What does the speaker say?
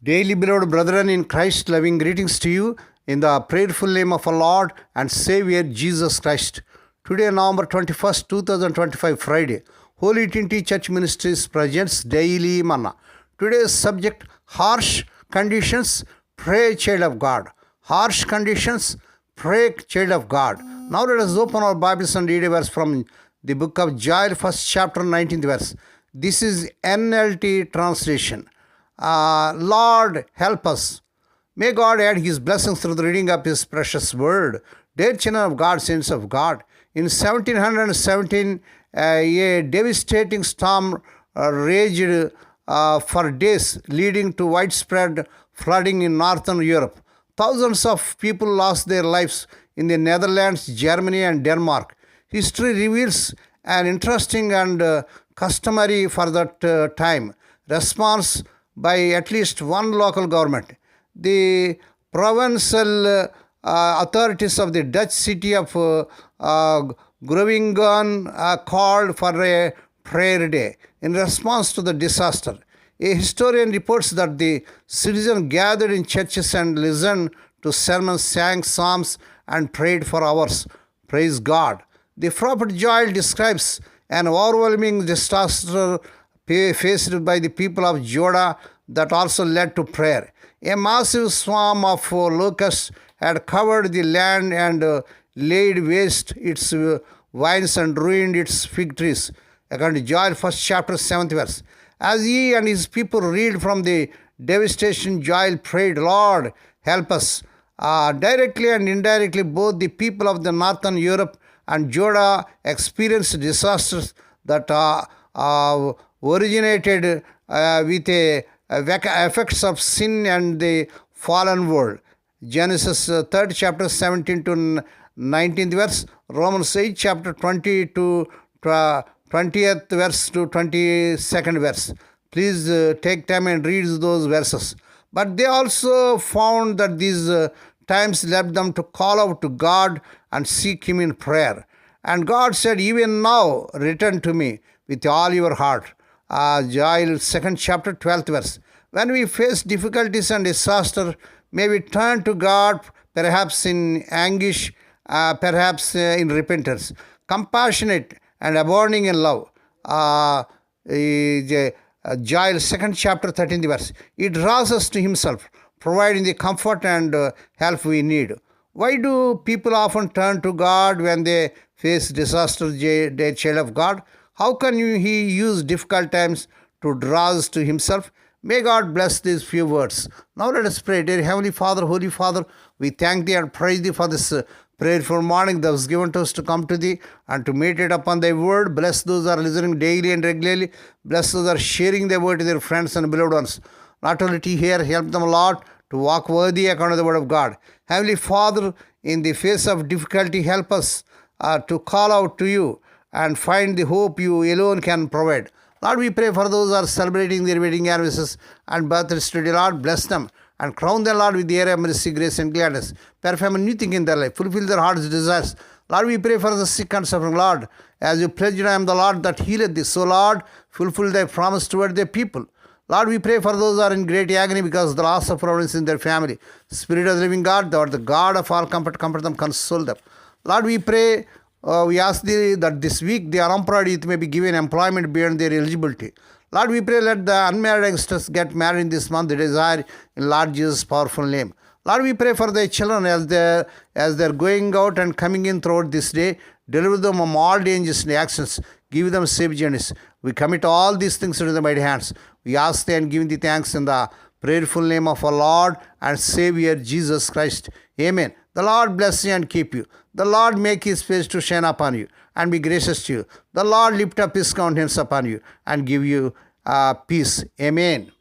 Daily beloved brethren in Christ, loving greetings to you in the prayerful name of our Lord and Savior Jesus Christ. Today, November 21st, 2025, Friday, Holy Trinity Church Ministries presents Daily Manna. Today's subject, harsh conditions, pray child of God. Harsh conditions, pray child of God. Now let us open our Bibles and read a verse from the book of Joel, first chapter, 19th verse. This is NLT translation. Lord, help us. May God add His blessings through the reading of His precious word. Dear children of God, saints of God, in 1717, a devastating storm raged for days, leading to widespread flooding in northern Europe. Thousands of people lost their lives in the Netherlands, Germany, and Denmark. History reveals an interesting and customary for that time response by at least one local government. The provincial authorities of the Dutch city of Groningen called for a prayer day in response to the disaster. A historian reports that the citizens gathered in churches and listened to sermons, sang psalms, and prayed for hours. Praise God. The prophet Joel describes an overwhelming disaster faced by the people of Judah that also led to prayer. A massive swarm of locusts had covered the land and laid waste its vines and ruined its fig trees. According to Joel, first chapter, 7th verse. As he and his people read from the devastation, Joel prayed, Lord, help us. Directly and indirectly, both the people of the northern Europe and Judah experienced disasters that originated with effects of sin and the fallen world. Genesis 3rd chapter 17 to 19th verse, Romans 8 chapter 20 to 20th verse to 22nd verse. Please take time and read those verses. But they also found that these times led them to call out to God and seek Him in prayer. And God said, even now, return to me with all your heart. Joel 2nd chapter 12th verse. When we face difficulties and disaster, may we turn to God, perhaps in anguish, perhaps in repentance, compassionate and abounding in love. Joel 2nd chapter 13th verse. It draws us to Himself, providing the comfort and help we need. Why do people often turn to God when they face disaster, dear child of God? How can He use difficult times to draw us to Himself? May God bless these few words. Now let us pray. Dear Heavenly Father, Holy Father, we thank Thee and praise Thee for this prayerful morning that was given to us to come to Thee and to meditate upon Thy word. Bless those who are listening daily and regularly. Bless those who are sharing Thy word to their friends and beloved ones. Not only to hear, help them, Lord, to walk worthy according to the word of God. Heavenly Father, in the face of difficulty, help us to call out to You and find the hope You alone can provide. Lord, we pray for those who are celebrating their wedding anniversaries and birthdays today. Lord, bless them and crown them, Lord, with the air of mercy, grace, and gladness. Perform a new thing in their life. Fulfill their heart's desires. Lord, we pray for the sick and suffering. Lord, as You pledged, I am the Lord that healeth thee. So, Lord, fulfill Thy promise toward Thy people. Lord, we pray for those who are in great agony because of the loss of providence in their family. Spirit of the living God, Thou art the God of all comfort, comfort them, console them. Lord, we pray, we ask Thee that this week the unemployed youth may be given employment beyond their eligibility. Lord, we pray let the unmarried youngsters get married in this month, the desire in Lord Jesus' powerful name. Lord, we pray for Thy children as they're going out and coming in throughout this day. Deliver them from all dangers and actions. Give them safe journeys. We commit all these things into Thy mighty hands. We ask Thee and give Thee thanks in the prayerful name of our Lord and Savior Jesus Christ. Amen. The Lord bless you and keep you. The Lord make His face to shine upon you and be gracious to you. The Lord lift up His countenance upon you and give you peace. Amen.